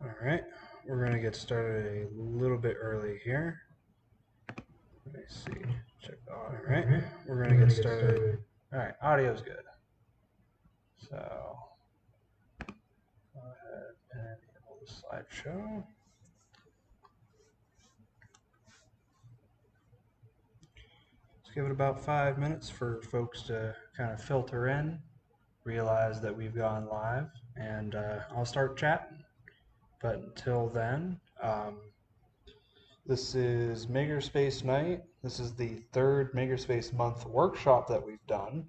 Alright, we're going to get started a little bit early here. Let me see. Check the audio. Alright, we're going to get started. Alright, audio's good. So, go ahead and enable the slideshow. Let's give it about 5 minutes for folks to kind of filter in, realize that we've gone live, and I'll start chatting. But until then, this is Makerspace night. This is the third Makerspace month workshop that we've done.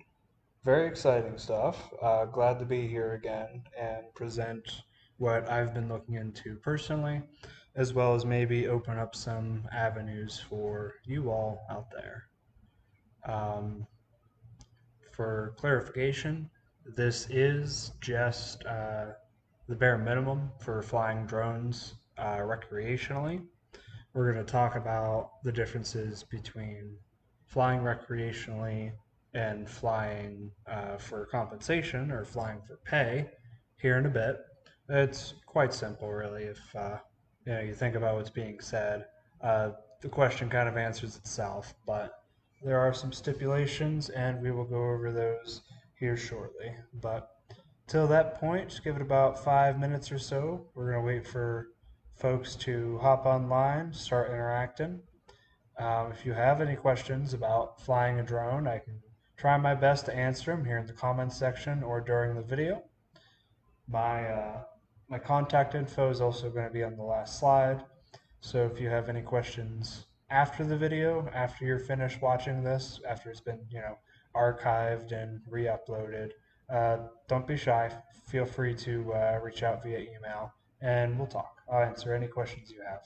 Very exciting stuff. Glad to be here again and present what I've been looking into personally, as well as maybe open up some avenues for you all out there. For clarification, this is just the bare minimum for flying drones recreationally. We're going to talk about the differences between flying recreationally and flying for compensation or flying for pay here in a bit. It's quite simple, really. If you think about what's being said, the question kind of answers itself, but there are some stipulations, and we will go over those here shortly. But till that point, just give it about 5 minutes or so. We're going to wait for folks to hop online, start interacting. If you have any questions about flying a drone, I can try my best to answer them here in the comments section or during the video. My contact info is also going to be on the last slide. So if you have any questions after the video, after you're finished watching this, after it's been archived and re-uploaded, don't be shy. Feel free to reach out via email, and we'll talk. I'll answer any questions you have.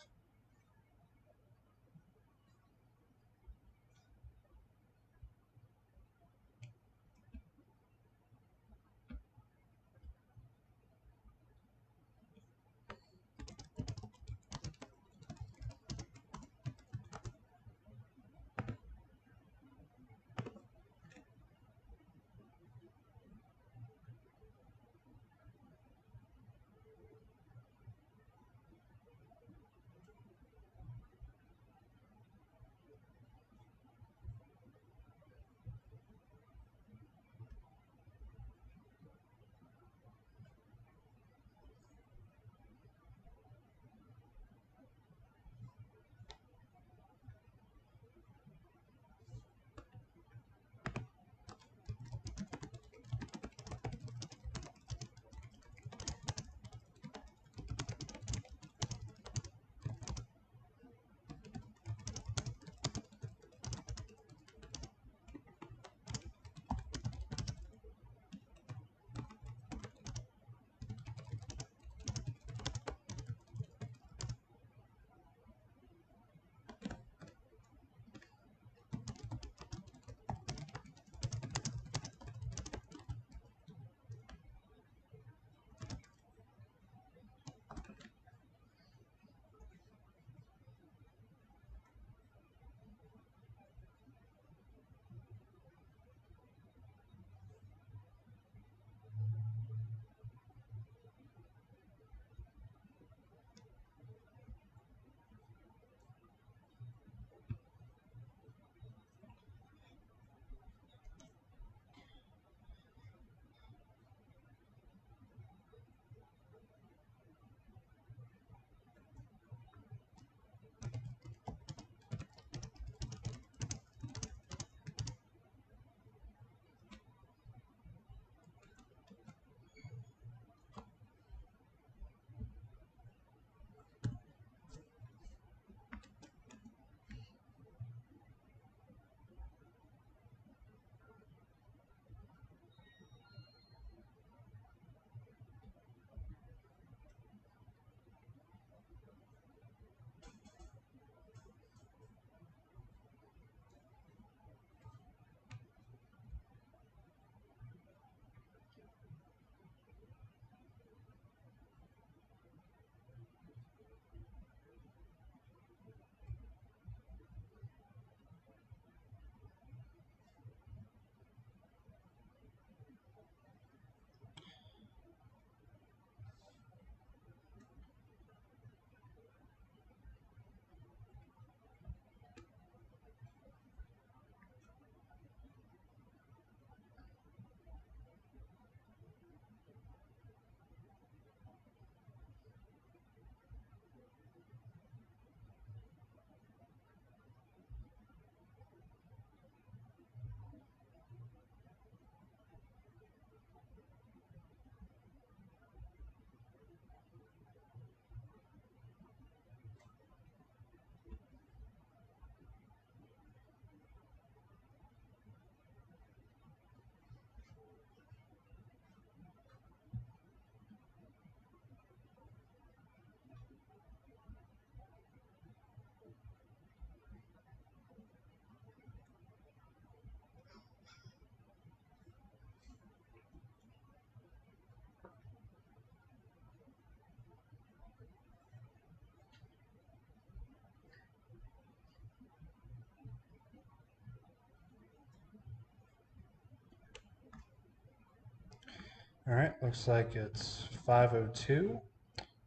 All right, looks like it's 5:02.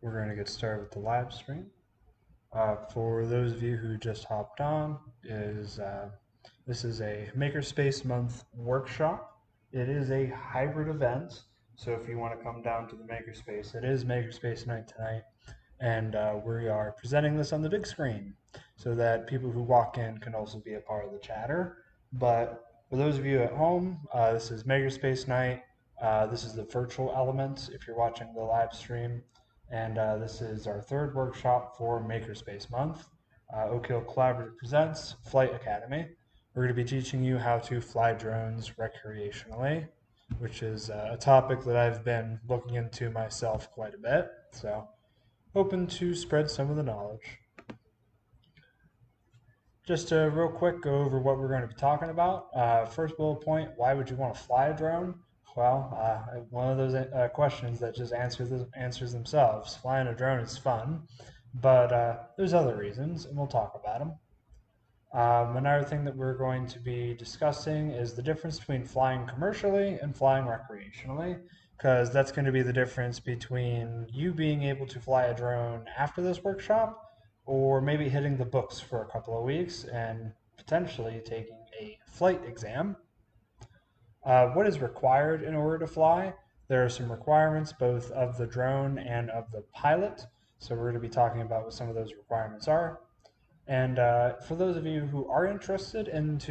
We're going to get started with the live stream. For those of you who just hopped on, this is a Makerspace month workshop. It is a hybrid event, so if you want to come down to the Makerspace, it is Makerspace night tonight, and we are presenting this on the big screen so that people who walk in can also be a part of the chatter. But for those of you at home, this is Makerspace night. This is the virtual element if you're watching the live stream. And this is our third workshop for Makerspace Month. Oak Hill Collaborative presents Flight Academy. We're going to be teaching you how to fly drones recreationally, which is a topic that I've been looking into myself quite a bit. So, hoping to spread some of the knowledge. Just to real quick go over what we're going to be talking about. First bullet point, why would you want to fly a drone? Well, one of those questions that just answers themselves. Flying a drone is fun, but there's other reasons, and we'll talk about them. Another thing that we're going to be discussing is the difference between flying commercially and flying recreationally, because that's going to be the difference between you being able to fly a drone after this workshop or maybe hitting the books for a couple of weeks and potentially taking a flight exam. What is required in order to fly? There are some requirements both of the drone and of the pilot. So we're going to be talking about what some of those requirements are. And for those of you who are interested in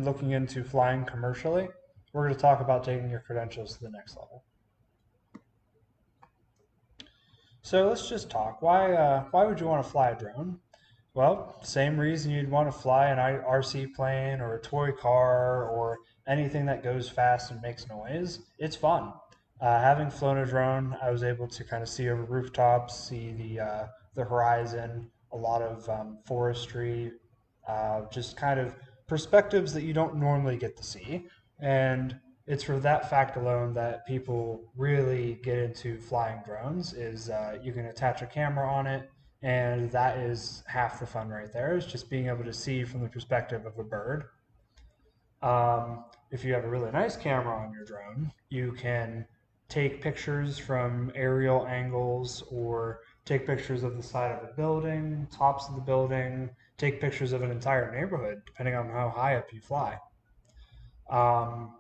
looking into flying commercially, we're going to talk about taking your credentials to the next level. So let's just talk. Why would you want to fly a drone? Well, same reason you'd want to fly an RC plane or a toy car or anything that goes fast and makes noise. It's fun. Having flown a drone, I was able to kind of see over rooftops, see the horizon, a lot of forestry, just kind of perspectives that you don't normally get to see. And it's for that fact alone that people really get into flying drones. Is you can attach a camera on it, and that is half the fun right there. Is just being able to see from the perspective of a bird. If you have a really nice camera on your drone, you can take pictures from aerial angles or take pictures of the side of a building, tops of the building, take pictures of an entire neighborhood, depending on how high up you fly. Um,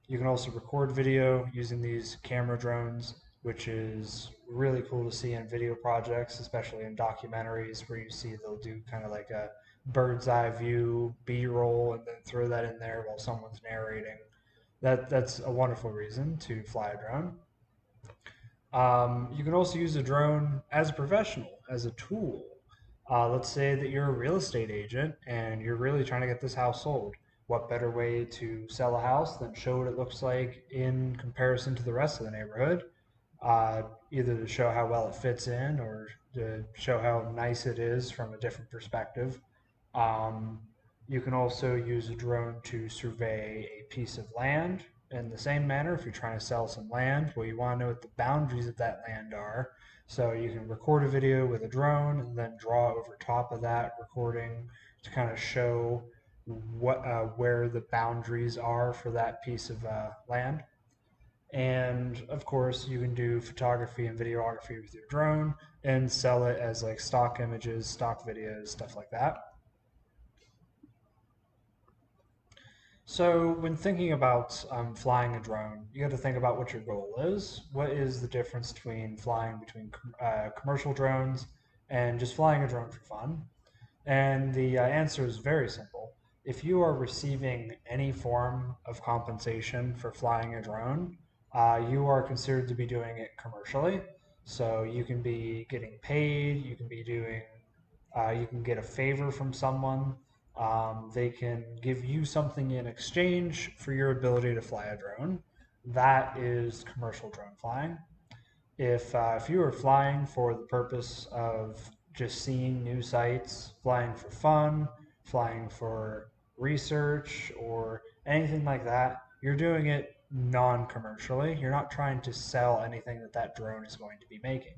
you can also record video using these camera drones, which is really cool to see in video projects, especially in documentaries where you see they'll do kind of like a bird's eye view, B-roll, and then throw that in there while someone's narrating. That's a wonderful reason to fly a drone. You can also use a drone as a professional, as a tool. Let's say that you're a real estate agent and you're really trying to get this house sold. What better way to sell a house than show what it looks like in comparison to the rest of the neighborhood? Either to show how well it fits in or to show how nice it is from a different perspective. Um, you can also use a drone to survey a piece of land in the same manner. If you're trying to sell some land, well, you want to know what the boundaries of that land are. So you can record a video with a drone and then draw over top of that recording to kind of show where the boundaries are for that piece of land. And of course, you can do photography and videography with your drone and sell it as like stock images, stock videos, stuff like that. So, when thinking about flying a drone, you got to think about what your goal is. What is the difference between flying between commercial drones and just flying a drone for fun? And the answer is very simple. If you are receiving any form of compensation for flying a drone, you are considered to be doing it commercially. So you can be getting paid, you can get a favor from someone. They can give you something in exchange for your ability to fly a drone. That is commercial drone flying. If you are flying for the purpose of just seeing new sites, flying for fun, flying for research, or anything like that, you're doing it non-commercially. You're not trying to sell anything that that drone is going to be making.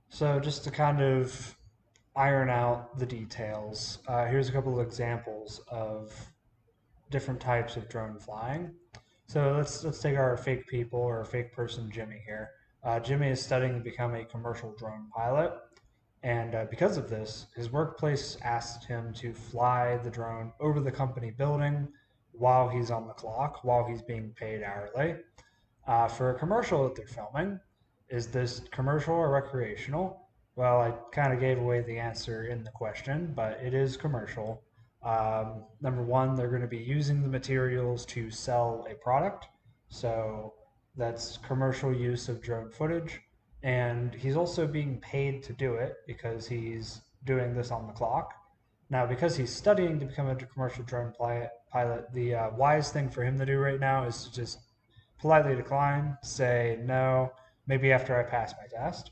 So just to kind of iron out the details, here's a couple of examples of different types of drone flying. So let's take our fake people or fake person Jimmy here. Jimmy is studying to become a commercial drone pilot, and because of this, his workplace asked him to fly the drone over the company building while he's on the clock, while he's being paid hourly. For a commercial that they're filming, is this commercial or recreational? Well, I kind of gave away the answer in the question, but it is commercial. Number one, they're going to be using the materials to sell a product. So that's commercial use of drone footage. And he's also being paid to do it because he's doing this on the clock. Now, because he's studying to become a commercial drone pilot, the wise thing for him to do right now is to just politely decline, say no, maybe after I pass my test.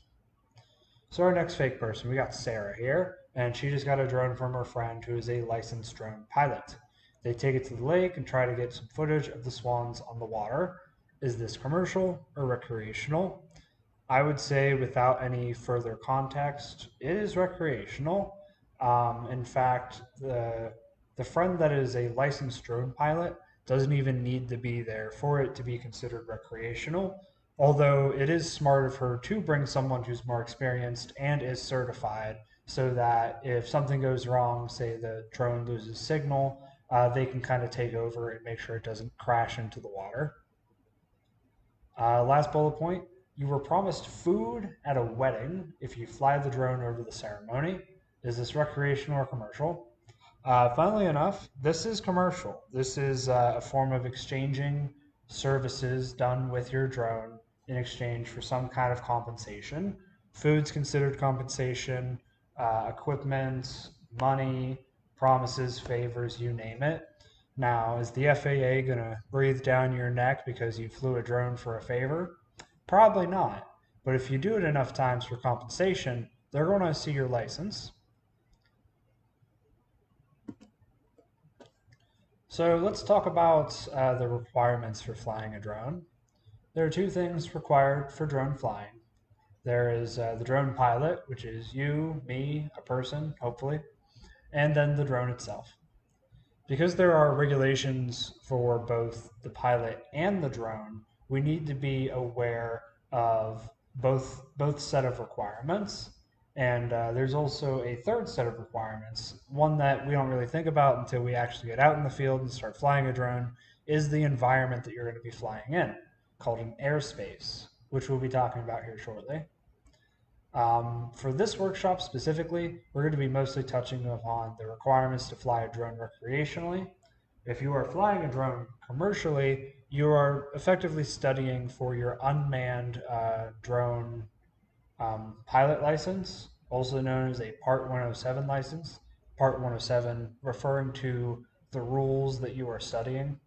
So our next fake person, we got Sarah here, and she just got a drone from her friend who is a licensed drone pilot. They take it to the lake and try to get some footage of the swans on the water. Is this commercial or recreational? I would say, without any further context, it is recreational. In fact, the friend that is a licensed drone pilot doesn't even need to be there for it to be considered recreational. Although it is smart of her to bring someone who's more experienced and is certified, so that if something goes wrong, say the drone loses signal, they can kind of take over and make sure it doesn't crash into the water. Last bullet point, you were promised food at a wedding if you fly the drone over the ceremony. Is this recreational or commercial? Funnily enough, this is commercial. This is a form of exchanging services done with your drone in exchange for some kind of compensation. Food's considered compensation, equipment, money, promises, favors, you name it. Now, is the FAA going to breathe down your neck because you flew a drone for a favor? Probably not. But if you do it enough times for compensation, they're going to see your license. So let's talk about the requirements for flying a drone. There are two things required for drone flying. There is the drone pilot, which is you, me, a person, hopefully, and then the drone itself. Because there are regulations for both the pilot and the drone, we need to be aware of both set of requirements. And there's also a third set of requirements, one that we don't really think about until we actually get out in the field and start flying a drone, is the environment that you're going to be flying in, called an airspace, which we'll be talking about here shortly. For this workshop specifically, we're going to be mostly touching upon the requirements to fly a drone recreationally. If you are flying a drone commercially, you are effectively studying for your unmanned drone pilot license, also known as a Part 107 license. Part 107 referring to the rules that you are studying.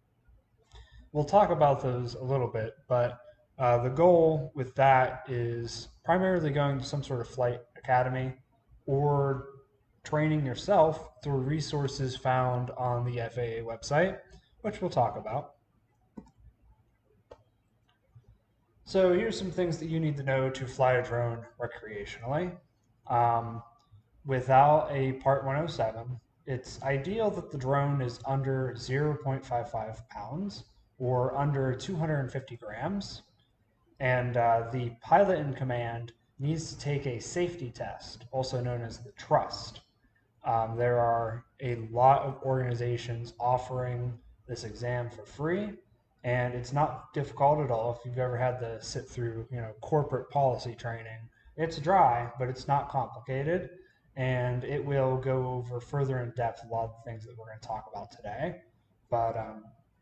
We'll talk about those a little bit, but the goal with that is primarily going to some sort of flight academy or training yourself through resources found on the FAA website, which we'll talk about. So here's some things that you need to know to fly a drone recreationally. Without a Part 107, it's ideal that the drone is under 0.55 pounds or under 250 grams. And the pilot in command needs to take a safety test, also known as the trust. There are a lot of organizations offering this exam for free, and it's not difficult at all. If you've ever had to sit through, corporate policy training, it's dry, but it's not complicated, and it will go over further in depth a lot of the things that we're going to talk about today. But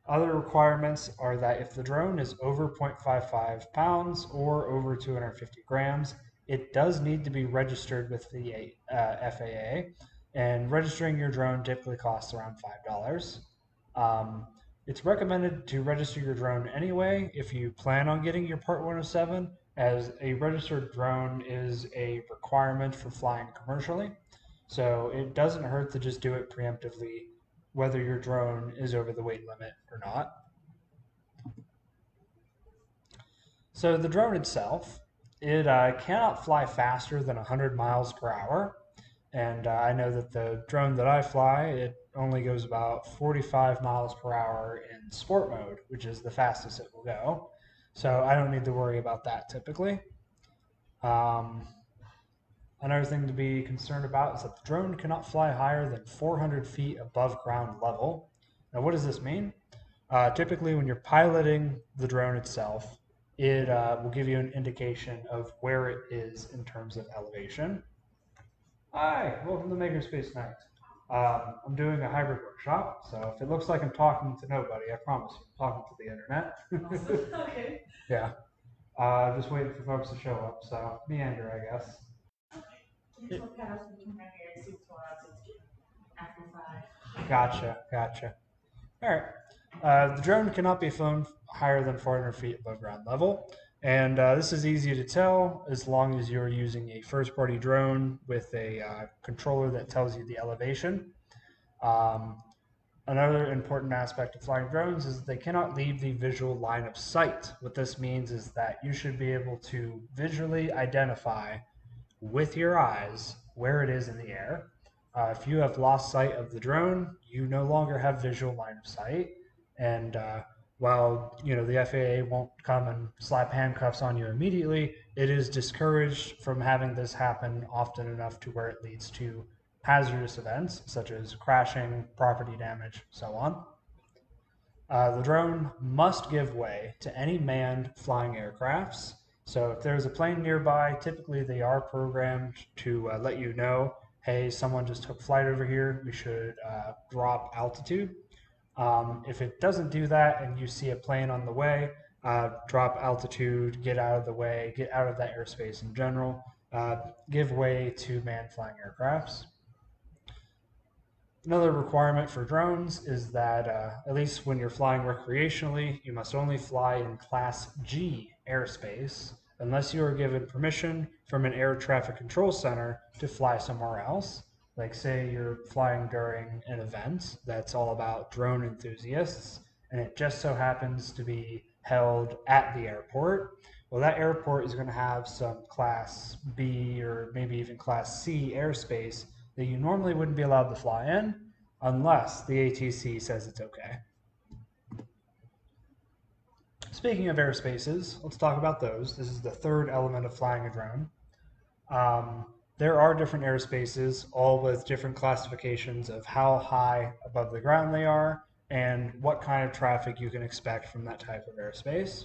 other requirements are that if the drone is over 0.55 pounds or over 250 grams, it does need to be registered with the FAA, and registering your drone typically costs around $5. It's recommended to register your drone anyway if you plan on getting your Part 107, as a registered drone is a requirement for flying commercially. So it doesn't hurt to just do it preemptively, whether your drone is over the weight limit or not. So the drone itself, it cannot fly faster than 100 miles per hour. And I know that the drone that I fly, it only goes about 45 miles per hour in sport mode, which is the fastest it will go. So I don't need to worry about that typically. Um, Another thing to be concerned about is that the drone cannot fly higher than 400 feet above ground level. Now, what does this mean? Typically, when you're piloting the drone itself, it will give you an indication of where it is in terms of elevation. Hi, welcome to Makerspace Night. I'm doing a hybrid workshop, so if it looks like I'm talking to nobody, I promise you, I'm talking to the internet. Awesome. Okay. Yeah, just waiting for folks to show up, so meander, I guess. Okay. Just look at us between my hair and see what's going on since after 5. Gotcha. All right. The drone cannot be flown higher than 400 feet above ground level. And this is easy to tell as long as you're using a first party drone with a controller that tells you the elevation. Um, Another important aspect of flying drones is that they cannot leave the visual line of sight. What this means is that you should be able to visually identify with your eyes where it is in the air. If you have lost sight of the drone, you no longer have visual line of sight. And while the FAA won't come and slap handcuffs on you immediately, it is discouraged from having this happen often enough to where it leads to hazardous events such as crashing, property damage, so on. The drone must give way to any manned flying aircrafts. So if there's a plane nearby, typically they are programmed to let you know, hey, someone just took flight over here. We should drop altitude. If it doesn't do that and you see a plane on the way, drop altitude, get out of the way, get out of that airspace in general, give way to manned flying aircrafts. Another requirement for drones is that, at least when you're flying recreationally, you must only fly in Class G airspace unless you are given permission from an air traffic control center to fly somewhere else. Like, say you're flying during an event that's all about drone enthusiasts, and it just so happens to be held at the airport. Well, that airport is going to have some Class B or maybe even Class C airspace that you normally wouldn't be allowed to fly in unless the ATC says it's okay. Speaking of airspaces, let's talk about those. This is the third element of flying a drone. There are different airspaces, all with different classifications of how high above the ground they are and what kind of traffic you can expect from that type of airspace.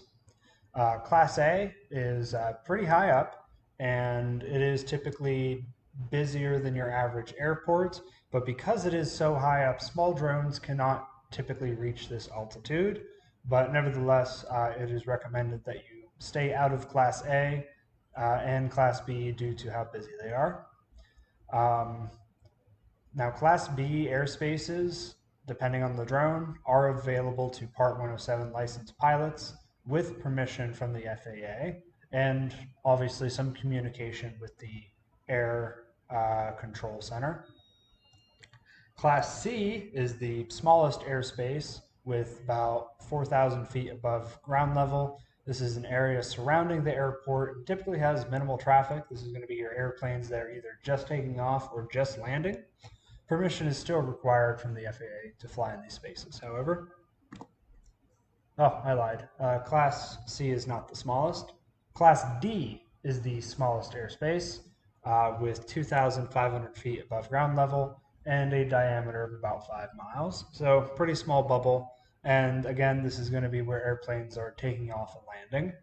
Class A is pretty high up, and it is typically busier than your average airport, but because it is so high up, small drones cannot typically reach this altitude. But nevertheless, it is recommended that you stay out of Class A and Class B due to how busy they are. Now, Class B airspaces, depending on the drone, are available to Part 107 licensed pilots with permission from the FAA and obviously some communication with the Air Control Center. Class C is the smallest airspace with about 4,000 feet above ground level. This is an area surrounding the airport and typically has minimal traffic. This is going to be your airplanes that are either just taking off or just landing. Permission is still required from the FAA to fly in these spaces, however. Oh, I lied. Class C is not the smallest. Class D is the smallest airspace with 2,500 feet above ground level and a diameter of about 5 miles. So pretty small bubble. And again, this is going to be where airplanes are taking off and landing.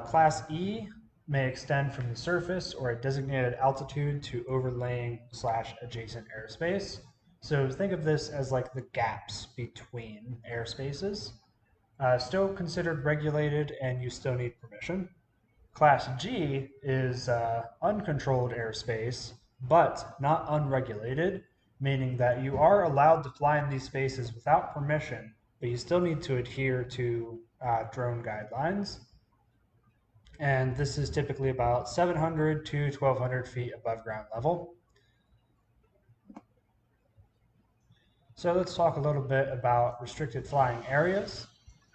Class E may extend from the surface or a designated altitude to overlaying / adjacent airspace. So think of this as like the gaps between airspaces. Still considered regulated and you still need permission. Class G is uncontrolled airspace, but not unregulated, meaning that you are allowed to fly in these spaces without permission, but you still need to adhere to drone guidelines. And this is typically about 700 to 1,200 feet above ground level. So let's talk a little bit about restricted flying areas.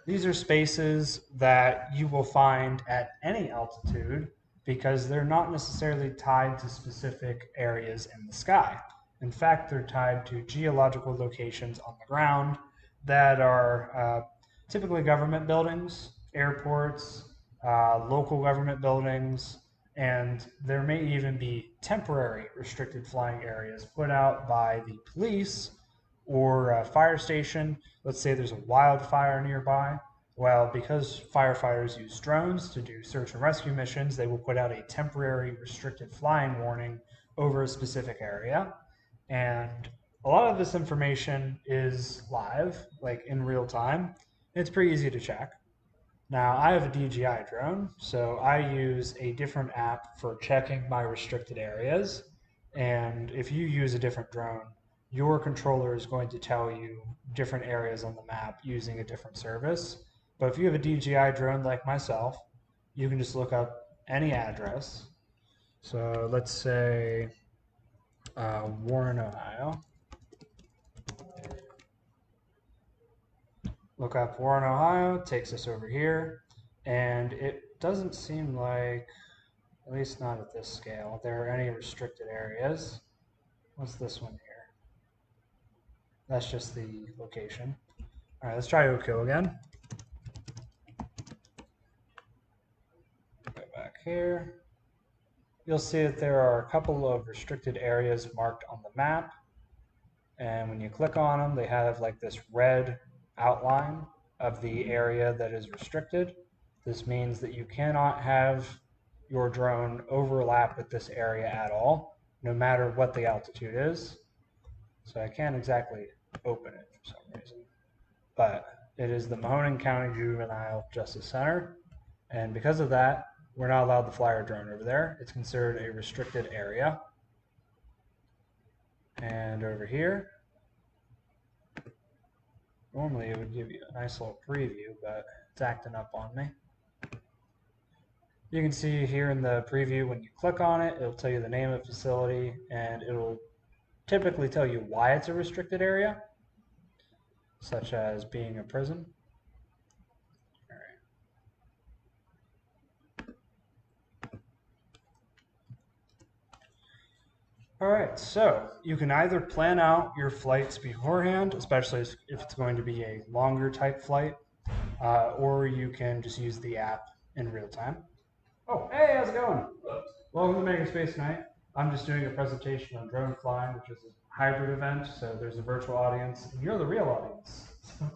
These are spaces that you will find at any altitude because they're not necessarily tied to specific areas in the sky. In fact, they're tied to geological locations on the ground that are typically government buildings, airports, local government buildings, and there may even be temporary restricted flying areas put out by the police or a fire station. Let's say there's a wildfire nearby. Well, because firefighters use drones to do search and rescue missions, they will put out a temporary restricted flying warning over a specific area. And a lot of this information is live, like in real time. It's pretty easy to check. Now, I have a DJI drone, so I use a different app for checking my restricted areas. And if you use a different drone, your controller is going to tell you different areas on the map using a different service. But if you have a DJI drone like myself, you can just look up any address. So let's say Warren, Ohio. Look up Warren, Ohio, takes us over here, and it doesn't seem like, at least not at this scale, there are any restricted areas. What's this one here? That's just the location. All right, let's try Oak Hill again. Go back here. You'll see that there are a couple of restricted areas marked on the map, and when you click on them, they have like this red outline of the area that is restricted. This means that you cannot have your drone overlap with this area at all, no matter what the altitude is. So I can't exactly open it for some reason, but it is the Mahoning County Juvenile Justice Center, and because of that, we're not allowed to fly our drone over there. It's considered a restricted area. And over here, normally it would give you a nice little preview, but it's acting up on me. You can see here in the preview, when you click on it, it'll tell you the name of the facility, and it'll typically tell you why it's a restricted area, such as being a prison. All right, so you can either plan out your flights beforehand, especially if it's going to be a longer type flight, or you can just use the app in real time. Oh, hey, how's it going? Welcome to Makerspace tonight. I'm just doing a presentation on drone flying, which is a hybrid event, so there's a virtual audience, and you're the real audience.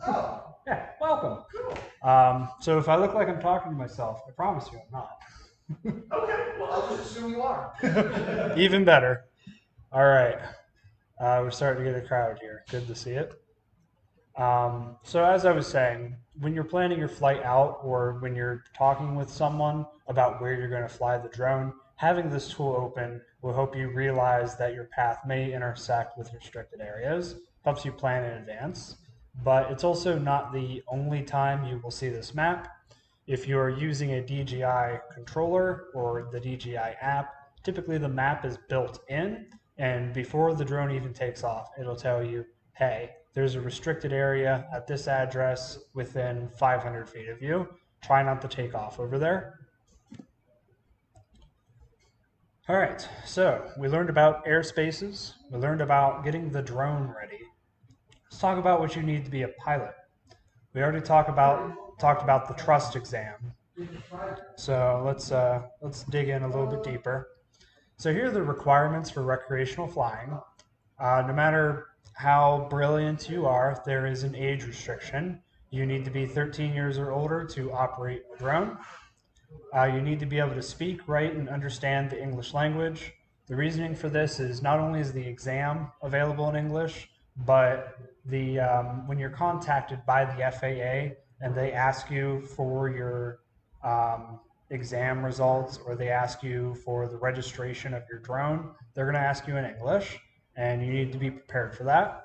Oh, Yeah, welcome. cool. So if I look like I'm talking to myself, I promise you I'm not. Okay, well, I'll just assume you are. Even better. All right. We're starting to get a crowd here. Good to see it. So as I was saying, when you're planning your flight out or when you're talking with someone about where you're going to fly the drone, having this tool open will help you realize that your path may intersect with restricted areas, helps you plan in advance. But it's also not the only time you will see this map. If you're using a DJI controller or the DJI app, typically the map is built in, and before the drone even takes off, it'll tell you, hey, there's a restricted area at this address within 500 feet of you. Try not to take off over there. All right, so we learned about airspaces. We learned about getting the drone ready. Let's talk about what you need to be a pilot. We already talked about the trust exam. So let's dig in a little bit deeper. So here are the requirements for recreational flying. No matter how brilliant you are, there is an age restriction. You need to be 13 years or older to operate a drone. You need to be able to speak, write, and understand the English language. The reasoning for this is not only is the exam available in English, but when you're contacted by the FAA and they ask you for your exam results or they ask you for the registration of your drone, they're going to ask you in English, and you need to be prepared for that.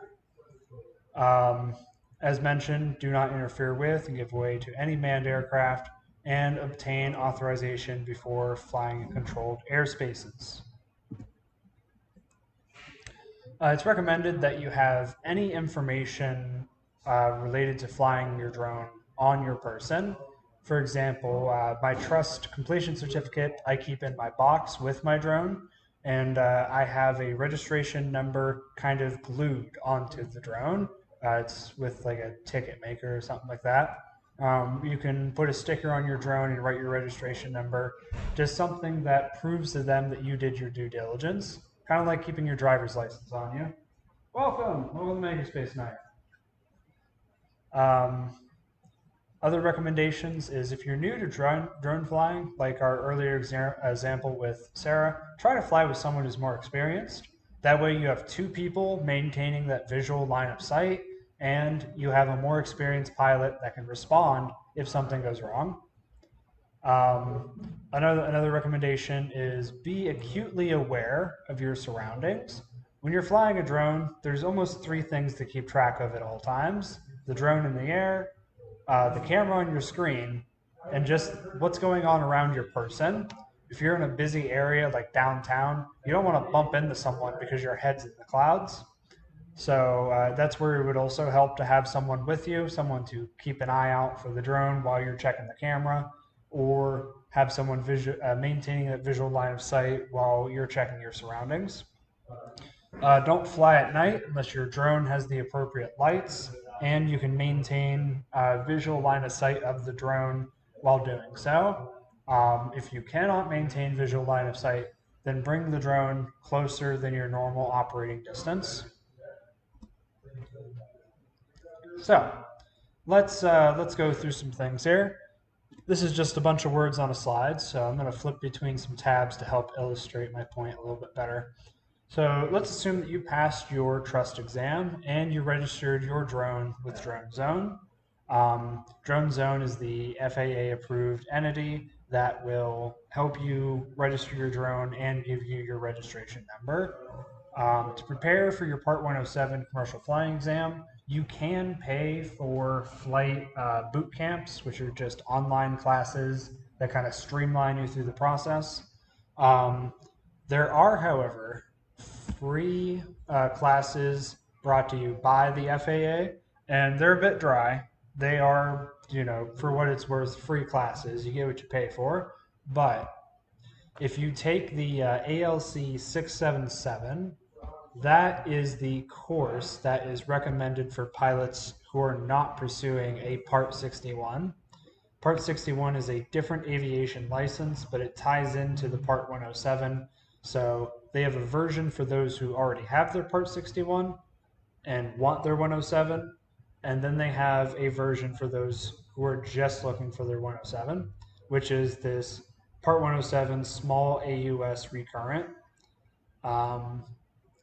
As mentioned, do not interfere with and give way to any manned aircraft, and obtain authorization before flying in controlled airspaces. It's recommended that you have any information related to flying your drone on your person. For example, my trust completion certificate I keep in my box with my drone, and I have a registration number kind of glued onto the drone. It's with like a ticket maker or something like that. You can put a sticker on your drone and write your registration number, just something that proves to them that you did your due diligence, kind of like keeping your driver's license on you. Welcome to Makerspace night. Um, Other recommendations is if you're new to drone flying, like our earlier example with Sarah, try to fly with someone who's more experienced. That way you have two people maintaining that visual line of sight, and you have a more experienced pilot that can respond if something goes wrong. Another recommendation is be acutely aware of your surroundings. When you're flying a drone, there's almost three things to keep track of at all times: the drone in the air, the camera on your screen, and just what's going on around your person. If you're in a busy area like downtown, you don't want to bump into someone because your head's in the clouds. So that's where it would also help to have someone with you, someone to keep an eye out for the drone while you're checking the camera, or have someone maintaining a visual line of sight while you're checking your surroundings. Don't fly at night unless your drone has the appropriate lights and you can maintain a visual line of sight of the drone while doing so. If you cannot maintain visual line of sight, then bring the drone closer than your normal operating distance. So let's go through some things here. This is just a bunch of words on a slide, so I'm going to flip between some tabs to help illustrate my point a little bit better. So let's assume that you passed your trust exam and you registered your drone with Drone Zone. Drone Zone is the FAA approved entity that will help you register your drone and give you your registration number. To prepare for your Part 107 commercial flying exam, you can pay for flight boot camps, which are just online classes that kind of streamline you through the process. There are, however, free classes brought to you by the FAA, and they're a bit dry. They are, for what it's worth, free classes. You get what you pay for. But if you take the ALC 677, that is the course that is recommended for pilots who are not pursuing a Part 61. Part 61 is a different aviation license, but it ties into the Part 107. So they have a version for those who already have their Part 61 and want their 107. And then they have a version for those who are just looking for their 107, which is this Part 107 small AUS recurrent.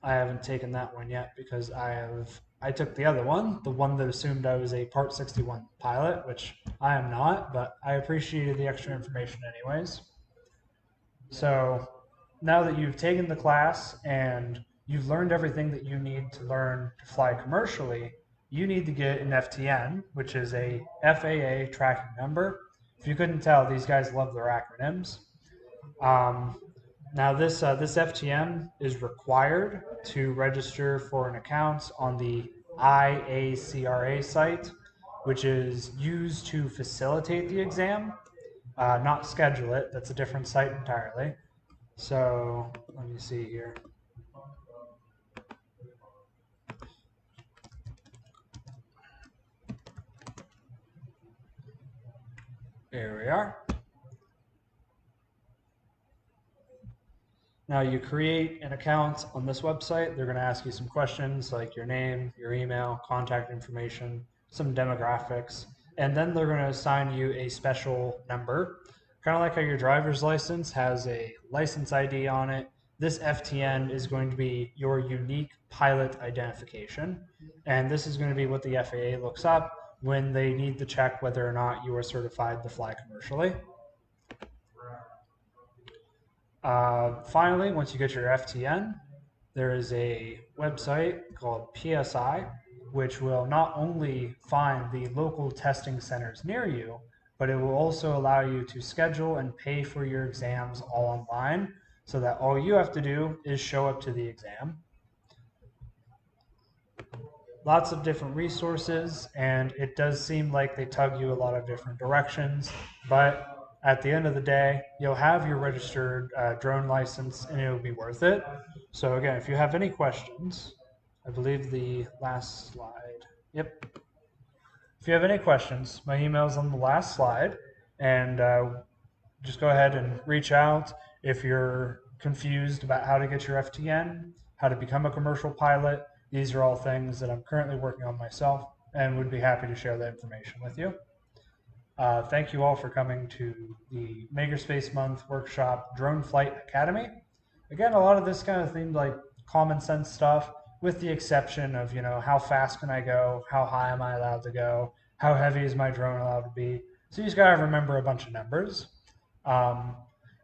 I haven't taken that one yet because I took the other one, the one that assumed I was a Part 61 pilot, which I am not, but I appreciated the extra information anyways. So now that you've taken the class and you've learned everything that you need to learn to fly commercially, you need to get an FTN, which is a FAA tracking number. If you couldn't tell, these guys love their acronyms. Now this FTN is required to register for an account on the IACRA site, which is used to facilitate the exam, not schedule it. That's a different site entirely. So let me see here. There we are. Now you create an account on this website. They're going to ask you some questions like your name, your email, contact information, some demographics, and then they're going to assign you a special number. Kind of like how your driver's license has a license ID on it, this FTN is going to be your unique pilot identification. And this is going to be what the FAA looks up when they need to check whether or not you are certified to fly commercially. Finally, once you get your FTN, there is a website called PSI, which will not only find the local testing centers near you, but it will also allow you to schedule and pay for your exams all online, so that all you have to do is show up to the exam. Lots of different resources, and it does seem like they tug you a lot of different directions, but at the end of the day, you'll have your registered drone license and it'll be worth it. So, again, if you have any questions, I believe the last slide. Yep. If you have any questions, my email is on the last slide, and just go ahead and reach out if you're confused about how to get your FTN, how to become a commercial pilot. These are all things that I'm currently working on myself and would be happy to share that information with you. Thank you all for coming to the Makerspace Month Workshop Drone Flight Academy. Again, a lot of this kind of themed like common sense stuff, with the exception of, how fast can I go? How high am I allowed to go? How heavy is my drone allowed to be? So you just gotta remember a bunch of numbers.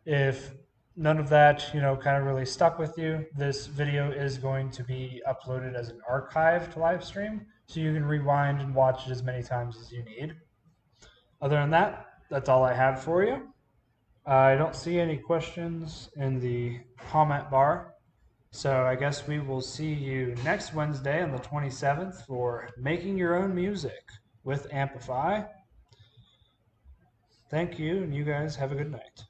If none of that, kind of really stuck with you, this video is going to be uploaded as an archive to live stream, so you can rewind and watch it as many times as you need. Other than that, that's all I have for you. I don't see any questions in the comment bar. So I guess we will see you next Wednesday on the 27th for Making Your Own Music with Amplify. Thank you, and you guys have a good night.